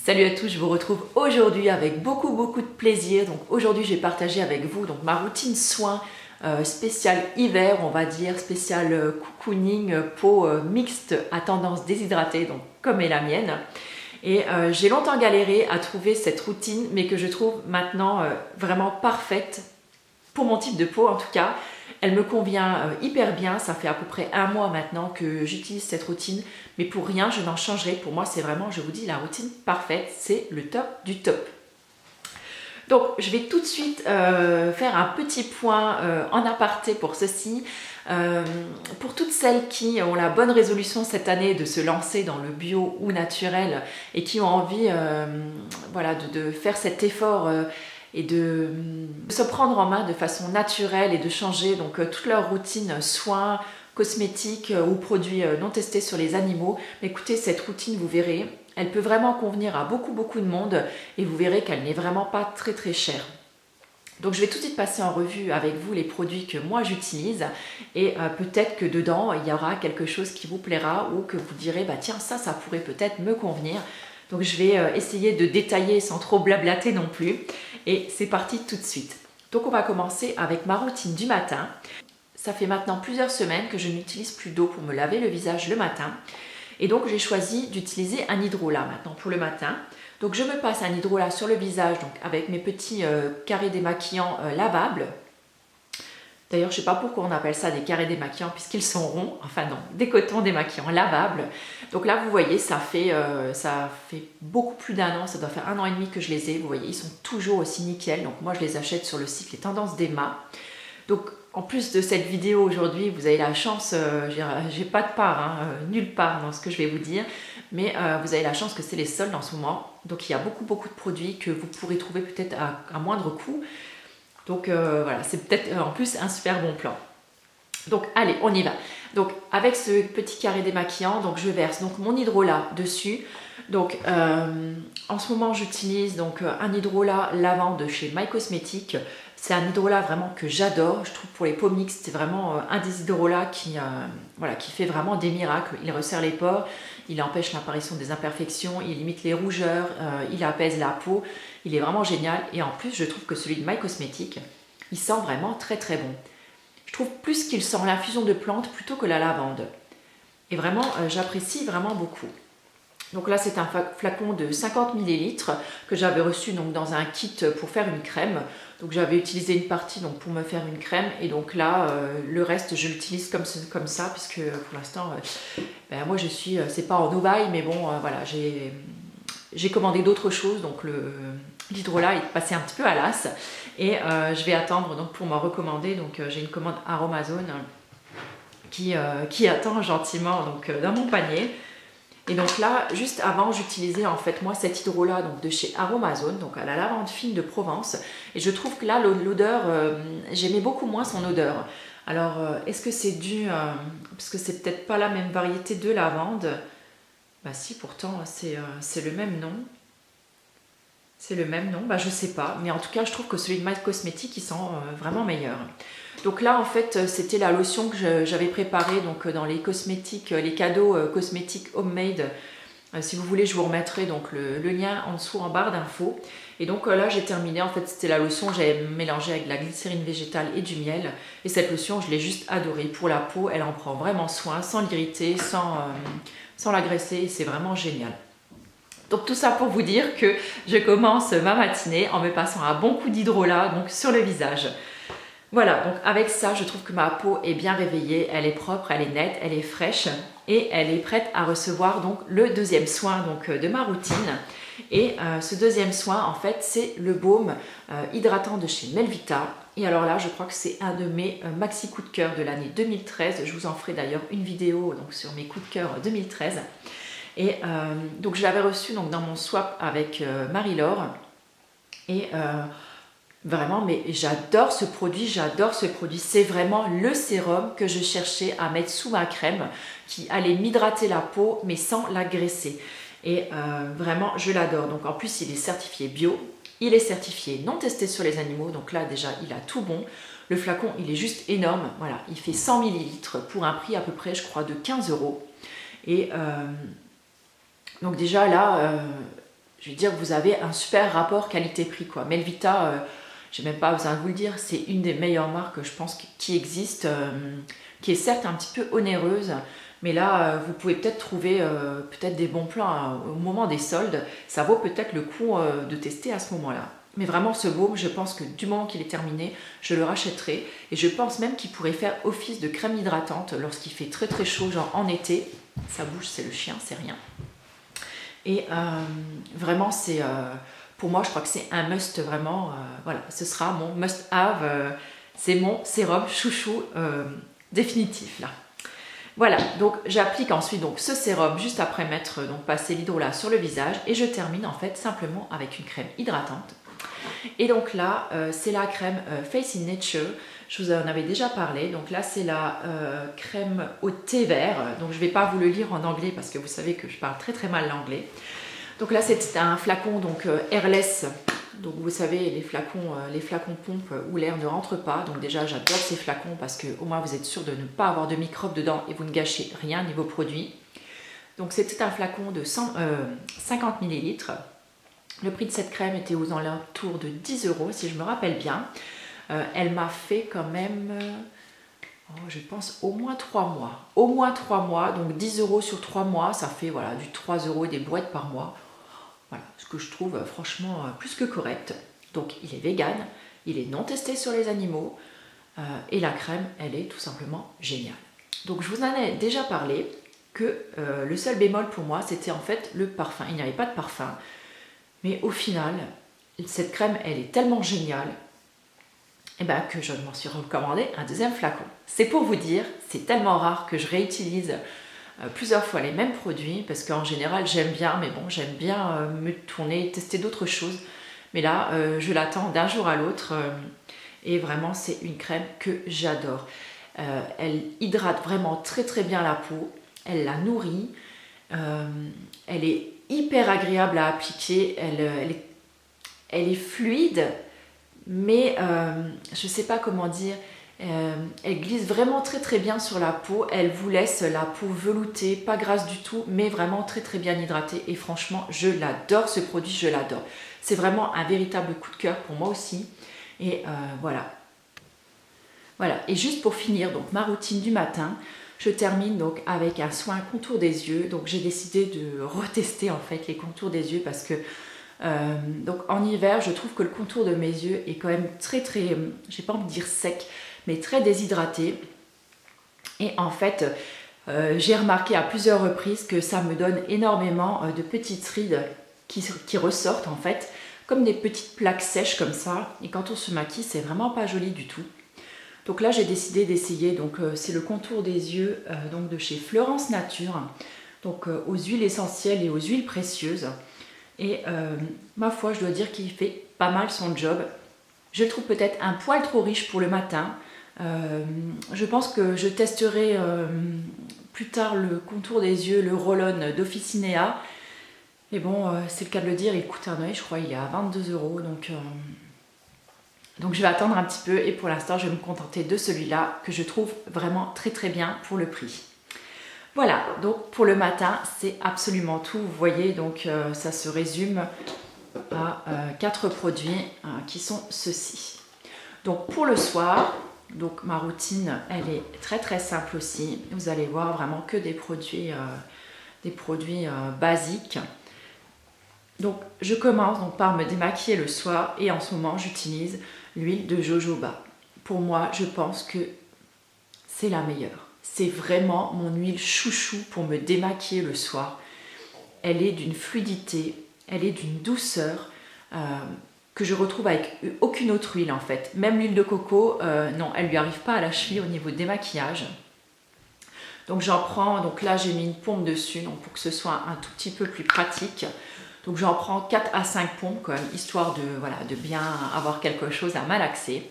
Salut à tous, je vous retrouve aujourd'hui avec beaucoup de plaisir. Donc aujourd'hui, j'ai partagé avec vous donc ma routine soins spéciale hiver, on va dire spéciale cocooning peau mixte à tendance déshydratée, donc comme est la mienne. Et j'ai longtemps galéré à trouver cette routine, mais que je trouve maintenant vraiment parfaite pour mon type de peau en tout cas. Elle me convient hyper bien, ça fait à peu près un mois maintenant que j'utilise cette routine, mais pour rien je n'en changerai. Pour moi c'est vraiment, je vous dis, la routine parfaite, c'est le top du top. Donc je vais tout de suite faire un petit point en aparté pour ceci. Pour toutes celles qui ont la bonne résolution cette année de se lancer dans le bio ou naturel et qui ont envie voilà, de faire cet effort et de se prendre en main de façon naturelle et de changer donc toute leur routine soins, cosmétiques ou produits non testés sur les animaux. Écoutez, cette routine, vous verrez, elle peut vraiment convenir à beaucoup de monde et vous verrez qu'elle n'est vraiment pas très chère. Donc je vais tout de suite passer en revue avec vous les produits que moi j'utilise et peut-être que dedans il y aura quelque chose qui vous plaira ou que vous direz bah tiens ça pourrait peut-être me convenir. Donc je vais essayer de détailler sans trop blablater non plus et c'est parti tout de suite. Donc on va commencer avec ma routine du matin. Ça fait maintenant plusieurs semaines que je n'utilise plus d'eau pour me laver le visage le matin et donc j'ai choisi d'utiliser un hydrolat maintenant pour le matin. Donc je me passe un hydrolat sur le visage donc avec mes petits carrés démaquillants lavables. D'ailleurs, je ne sais pas pourquoi on appelle ça des carrés démaquillants puisqu'ils sont ronds. Enfin non, des cotons démaquillants lavables. Donc là, vous voyez, ça fait beaucoup plus d'un an. Ça doit faire 1 an et demi que je les ai. Vous voyez, ils sont toujours aussi nickel. Donc moi, je les achète sur le site Les Tendances d'Emma. Donc en plus de cette vidéo aujourd'hui, vous avez la chance, j'ai pas de part, nulle part dans ce que je vais vous dire, mais vous avez la chance que c'est les soldes en ce moment. Donc il y a beaucoup de produits que vous pourrez trouver peut-être à moindre coût. Donc voilà, c'est peut-être en plus un super bon plan. Donc allez, on y va. Donc avec ce petit carré démaquillant, donc je verse donc mon hydrolat dessus. Donc en ce moment j'utilise donc un hydrolat lavande de chez My Cosmetics. C'est un hydrolat vraiment que j'adore. Je trouve pour les peaux mixtes, c'est vraiment un des hydrolats qui fait vraiment des miracles. Il resserre les pores, il empêche l'apparition des imperfections, il limite les rougeurs, il apaise la peau. Il est vraiment génial. Et en plus, je trouve que celui de My Cosmetics, il sent vraiment très bon. Je trouve plus qu'il sent l'infusion de plantes plutôt que la lavande. Et vraiment, j'apprécie vraiment beaucoup. Donc là, c'est un flacon de 50 ml que j'avais reçu donc, dans un kit pour faire une crème. Donc j'avais utilisé une partie donc, pour me faire une crème. Et donc là, le reste, je l'utilise comme ça, puisque pour l'instant, moi je suis, c'est pas en Dubaï, mais bon, voilà, j'ai commandé d'autres choses. Donc l'hydrolat est passé un petit peu à l'as. Et je vais attendre donc, pour m'en recommander. Donc j'ai une commande Aromazone qui attend gentiment donc, dans mon panier. Et donc là, juste avant, j'utilisais en fait moi cet hydrolat donc de chez Aromazone, donc à la lavande fine de Provence. Et je trouve que là, l'odeur, j'aimais beaucoup moins son odeur. Alors, est-ce que c'est dû, parce que c'est peut-être pas la même variété de lavande. Bah si, pourtant, c'est le même nom. C'est le même nom, bah je sais pas. Mais en tout cas, je trouve que celui de My Cosmetics, il sent vraiment meilleur. Donc là, en fait, c'était la lotion que j'avais préparée donc, dans les cosmétiques, les cadeaux cosmétiques homemade. Si vous voulez, je vous remettrai donc, le lien en dessous, en barre d'infos. Et donc là, j'ai terminé. En fait, c'était la lotion que j'avais mélangée avec de la glycérine végétale et du miel. Et cette lotion, je l'ai juste adorée. Pour la peau, elle en prend vraiment soin, sans l'irriter, sans l'agresser. Et c'est vraiment génial. Donc tout ça pour vous dire que je commence ma matinée en me passant un bon coup d'hydrolat donc sur le visage. Voilà, donc avec ça, je trouve que ma peau est bien réveillée, elle est propre, elle est nette, elle est fraîche et elle est prête à recevoir donc le deuxième soin donc, de ma routine. Et ce deuxième soin, en fait, c'est le baume hydratant de chez Melvita. Et alors là, je crois que c'est un de mes maxi coups de cœur de l'année 2013. Je vous en ferai d'ailleurs une vidéo donc, sur mes coups de cœur 2013. Et donc je l'avais reçu donc, dans mon swap avec Marie-Laure. Et vraiment, mais j'adore ce produit, c'est vraiment le sérum que je cherchais à mettre sous ma crème qui allait m'hydrater la peau mais sans la graisser. Et vraiment, je l'adore. Donc en plus, il est certifié bio, il est certifié non testé sur les animaux, donc là déjà, il a tout bon. Le flacon, il est juste énorme, voilà, il fait 100 ml pour un prix à peu près, je crois, de 15 €. Et donc déjà là, je veux dire, vous avez un super rapport qualité-prix, quoi. Melvita, j'ai même pas besoin de vous le dire, c'est une des meilleures marques, je pense, qui existe, qui est certes un petit peu onéreuse, mais là, vous pouvez peut-être trouver peut-être des bons plans hein, au moment des soldes. Ça vaut peut-être le coup de tester à ce moment-là. Mais vraiment, ce baume, je pense que du moment qu'il est terminé, je le rachèterai. Et je pense même qu'il pourrait faire office de crème hydratante lorsqu'il fait très très chaud, genre en été. Ça bouge, c'est le chien, c'est rien. Et vraiment, c'est pour moi, je crois que c'est un must vraiment. Voilà, ce sera mon must-have. C'est mon sérum chouchou définitif là. Voilà, donc j'applique ensuite donc, ce sérum juste après m'être passé l'hydrolat sur le visage et je termine en fait simplement avec une crème hydratante. Et donc là, c'est la crème Face in Nature. Je vous en avais déjà parlé. Donc là, c'est la crème au thé vert. Donc je ne vais pas vous le lire en anglais parce que vous savez que je parle très très mal l'anglais. Donc là, c'est un flacon donc airless. Donc vous savez, les flacons pompe où l'air ne rentre pas. Donc déjà, j'adore ces flacons parce que au moins vous êtes sûr de ne pas avoir de microbes dedans et vous ne gâchez rien niveau produit. Donc c'était un flacon de 50 ml. Le prix de cette crème était aux alentours de 10 € si je me rappelle bien. Elle m'a fait quand même, je pense, au moins 3 mois. Au moins 3 mois, donc 10 € sur 3 mois, ça fait voilà, du 3 € des boîtes par mois. Voilà, ce que je trouve franchement plus que correct. Donc il est vegan, il est non testé sur les animaux et la crème, elle est tout simplement géniale. Donc je vous en ai déjà parlé que le seul bémol pour moi, c'était en fait le parfum. Il n'y avait pas de parfum. Mais au final, cette crème, elle est tellement géniale que je m'en suis recommandé un deuxième flacon. C'est pour vous dire, c'est tellement rare que je réutilise plusieurs fois les mêmes produits parce qu'en général, j'aime bien, mais bon, j'aime bien me tourner, tester d'autres choses. Mais là, je l'attends d'un jour à l'autre et vraiment, c'est une crème que j'adore. Elle hydrate vraiment très très bien la peau, elle la nourrit, elle est hyper agréable à appliquer, elle est fluide, mais je ne sais pas comment dire, elle glisse vraiment très très bien sur la peau, elle vous laisse la peau veloutée, pas grasse du tout, mais vraiment très très bien hydratée et franchement je l'adore ce produit, je l'adore. C'est vraiment un véritable coup de cœur pour moi aussi et voilà. Voilà, et juste pour finir donc ma routine du matin, je termine donc avec un soin contour des yeux. Donc j'ai décidé de retester en fait les contours des yeux parce que donc en hiver je trouve que le contour de mes yeux est quand même très très, j'ai pas envie de dire sec, mais très déshydraté. Et en fait j'ai remarqué à plusieurs reprises que ça me donne énormément de petites rides qui ressortent en fait comme des petites plaques sèches comme ça. Et quand on se maquille, c'est vraiment pas joli du tout. Donc là, j'ai décidé d'essayer, donc c'est le contour des yeux donc de chez Florence Nature, donc aux huiles essentielles et aux huiles précieuses. Et ma foi, je dois dire qu'il fait pas mal son job. Je le trouve peut-être un poil trop riche pour le matin. Je pense que je testerai plus tard le contour des yeux, le Roll-On d'Officinea. Mais bon, c'est le cas de le dire, il coûte un œil, je crois, il est à 22 €, donc je vais attendre un petit peu et pour l'instant je vais me contenter de celui-là que je trouve vraiment très très bien pour le prix. Voilà, donc pour le matin c'est absolument tout. Vous voyez, donc ça se résume à 4 produits qui sont ceux-ci. Donc pour le soir, donc ma routine elle est très très simple aussi. Vous allez voir vraiment que des produits basiques. Donc je commence donc par me démaquiller le soir et en ce moment j'utilise l'huile de jojoba. Pour moi, je pense que c'est la meilleure. C'est vraiment mon huile chouchou pour me démaquiller le soir. Elle est d'une fluidité, elle est d'une douceur que je retrouve avec aucune autre huile en fait. Même l'huile de coco, non, elle lui arrive pas à la cheville au niveau du démaquillage. Donc j'en prends, donc là j'ai mis une pompe dessus donc pour que ce soit un tout petit peu plus pratique. Donc j'en prends 4 à 5 pompes quand même, histoire de, voilà, de bien avoir quelque chose à malaxer.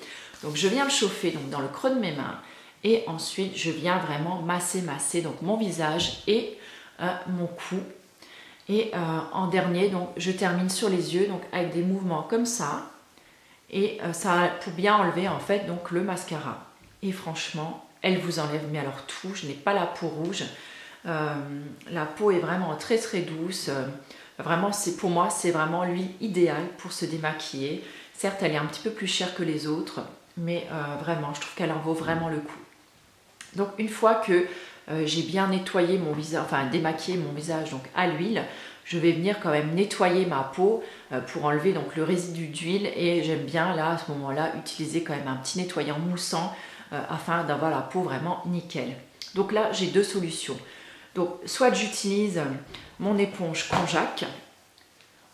Donc je viens le chauffer donc, dans le creux de mes mains et ensuite je viens vraiment masser donc, mon visage et mon cou. Et en dernier, donc, je termine sur les yeux donc, avec des mouvements comme ça. Et ça pour bien enlever en fait donc, le mascara. Et franchement, elle vous enlève, mais alors tout, je n'ai pas la peau rouge. La peau est vraiment très très douce. Vraiment, pour moi, c'est vraiment l'huile idéale pour se démaquiller. Certes, elle est un petit peu plus chère que les autres, mais vraiment, je trouve qu'elle en vaut vraiment le coup. Donc une fois que j'ai bien nettoyé mon visage, enfin démaquillé mon visage donc à l'huile, je vais venir quand même nettoyer ma peau pour enlever donc le résidu d'huile, et j'aime bien là à ce moment-là utiliser quand même un petit nettoyant moussant afin d'avoir la peau vraiment nickel. Donc là j'ai deux solutions. Donc soit j'utilise mon éponge konjac.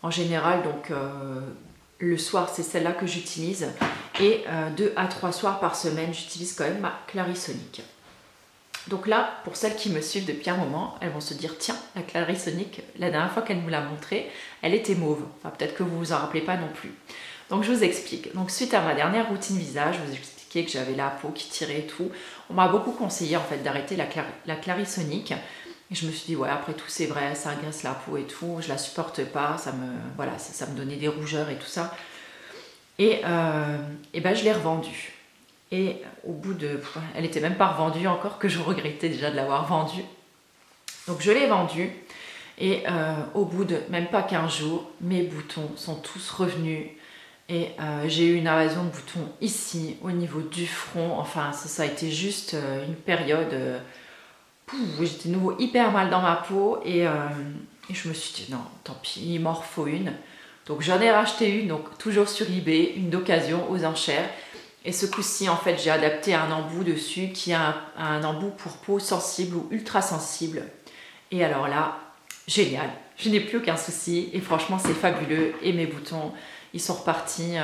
En général donc le soir c'est celle-là que j'utilise, et 2 à 3 soirs par semaine j'utilise quand même ma Clarisonic. Donc là, pour celles qui me suivent depuis un moment, elles vont se dire tiens, la Clarisonic, la dernière fois qu'elle nous l'a montrée, elle était mauve. Enfin, peut-être que vous vous en rappelez pas non plus. Donc je vous explique. Donc suite à ma dernière routine visage, je vous expliquais que j'avais la peau qui tirait et tout. On m'a beaucoup conseillé en fait d'arrêter la Clarisonic. Et je me suis dit ouais, après tout c'est vrai, ça agresse la peau et tout, je la supporte pas, ça me donnait des rougeurs et tout ça. Et ben je l'ai revendue. Et au bout de... Elle n'était même pas revendue encore, que je regrettais déjà de l'avoir vendue. Donc je l'ai vendue. Et au bout de même pas 15 jours, mes boutons sont tous revenus. Et j'ai eu une invasion de boutons ici, au niveau du front. Enfin, ça a été juste une période où j'étais de nouveau hyper mal dans ma peau. Et je me suis dit, non, tant pis, il m'en faut une. Donc j'en ai racheté une, donc toujours sur eBay, une d'occasion aux enchères. Et ce coup-ci, en fait, j'ai adapté un embout dessus qui a un embout pour peau sensible ou ultra sensible. Et alors là, génial. Je n'ai plus aucun souci et franchement, c'est fabuleux. Et mes boutons, ils sont repartis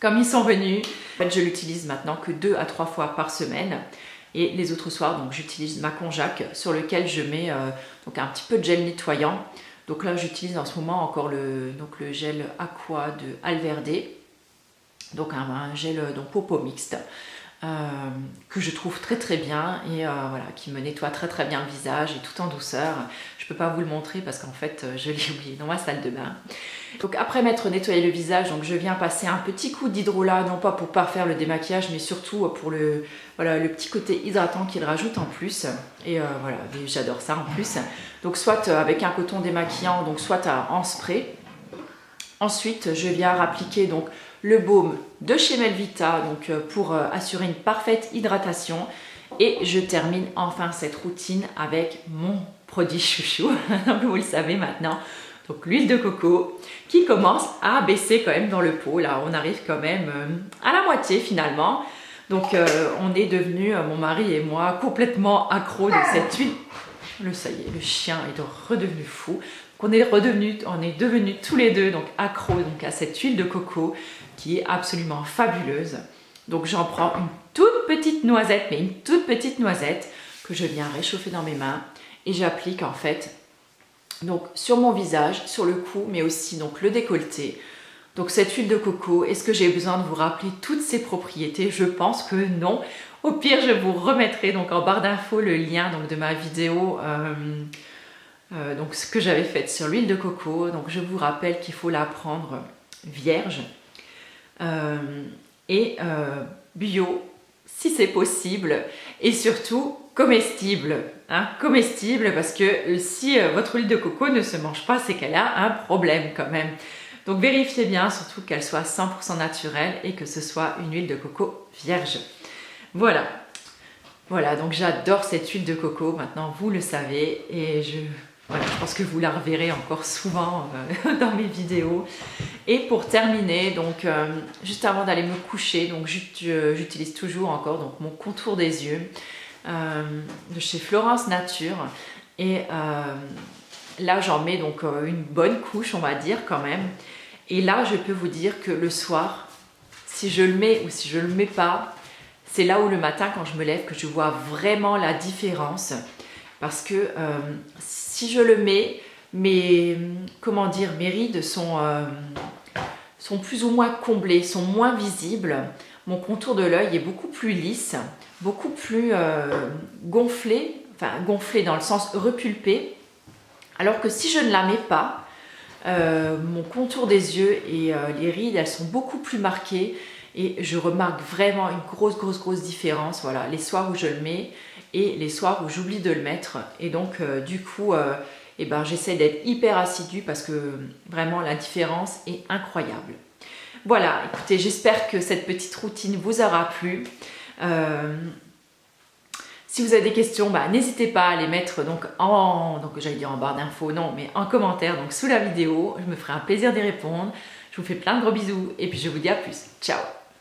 comme ils sont venus. En fait, je l'utilise maintenant que 2 à 3 fois par semaine. Et les autres soirs, donc j'utilise ma konjac sur lequel je mets donc un petit peu de gel nettoyant. Donc là, j'utilise en ce moment encore le gel Aqua de Alverde. Donc un gel donc popo mixte que je trouve très très bien et voilà, qui me nettoie très très bien le visage et tout en douceur. Je peux pas vous le montrer parce qu'en fait je l'ai oublié dans ma salle de bain. Donc après m'être nettoyé le visage, donc je viens passer un petit coup d'hydrolat, non pas pour parfaire le démaquillage, mais surtout pour le petit côté hydratant qu'il rajoute en plus. Et voilà, j'adore ça en plus. Donc soit avec un coton démaquillant, donc soit en spray. Ensuite, je viens appliquer donc le baume de chez Melvita donc, pour assurer une parfaite hydratation. Et je termine enfin cette routine avec mon produit chouchou, vous le savez maintenant. Donc l'huile de coco qui commence à baisser quand même dans le pot. Là, on arrive quand même à la moitié finalement. Donc on est devenus, mon mari et moi, complètement accros de cette huile. Ça y est, le chien est redevenu fou. On est devenus tous les deux donc accros donc, à cette huile de coco qui est absolument fabuleuse. Donc j'en prends une toute petite noisette, mais une toute petite noisette que je viens réchauffer dans mes mains et j'applique en fait donc sur mon visage, sur le cou, mais aussi donc le décolleté. Donc cette huile de coco, est-ce que j'ai besoin de vous rappeler toutes ses propriétés? Je pense que non. Au pire, je vous remettrai donc en barre d'infos le lien donc, de ma vidéo donc ce que j'avais fait sur l'huile de coco. Donc je vous rappelle qu'il faut la prendre vierge et bio si c'est possible, et surtout comestible, hein, comestible, parce que si votre huile de coco ne se mange pas, c'est qu'elle a un problème quand même. Donc vérifiez bien surtout qu'elle soit 100% naturelle et que ce soit une huile de coco vierge. Voilà, donc j'adore cette huile de coco, maintenant vous le savez, et je pense que vous la reverrez encore souvent dans mes vidéos. Et pour terminer, donc juste avant d'aller me coucher, donc j'utilise toujours encore donc, mon contour des yeux de chez Florence Nature. Et là j'en mets donc une bonne couche, on va dire quand même. Et là je peux vous dire que le soir, si je le mets ou si je le mets pas, c'est là où le matin quand je me lève que je vois vraiment la différence. Parce que si je le mets, mes rides sont plus ou moins comblées, sont moins visibles. Mon contour de l'œil est beaucoup plus lisse, beaucoup plus gonflé, enfin gonflé dans le sens repulpé. Alors que si je ne la mets pas, mon contour des yeux et les rides, elles sont beaucoup plus marquées. Et je remarque vraiment une grosse différence. Voilà, les soirs où je le mets et les soirs où j'oublie de le mettre. Et donc, du coup, et ben, j'essaie d'être hyper assidue parce que vraiment la différence est incroyable. Voilà, écoutez, j'espère que cette petite routine vous aura plu. Si vous avez des questions, bah, n'hésitez pas à les mettre donc j'allais dire en barre d'infos, non, mais en commentaire, donc sous la vidéo. Je me ferai un plaisir d'y répondre. Je vous fais plein de gros bisous et puis je vous dis à plus. Ciao!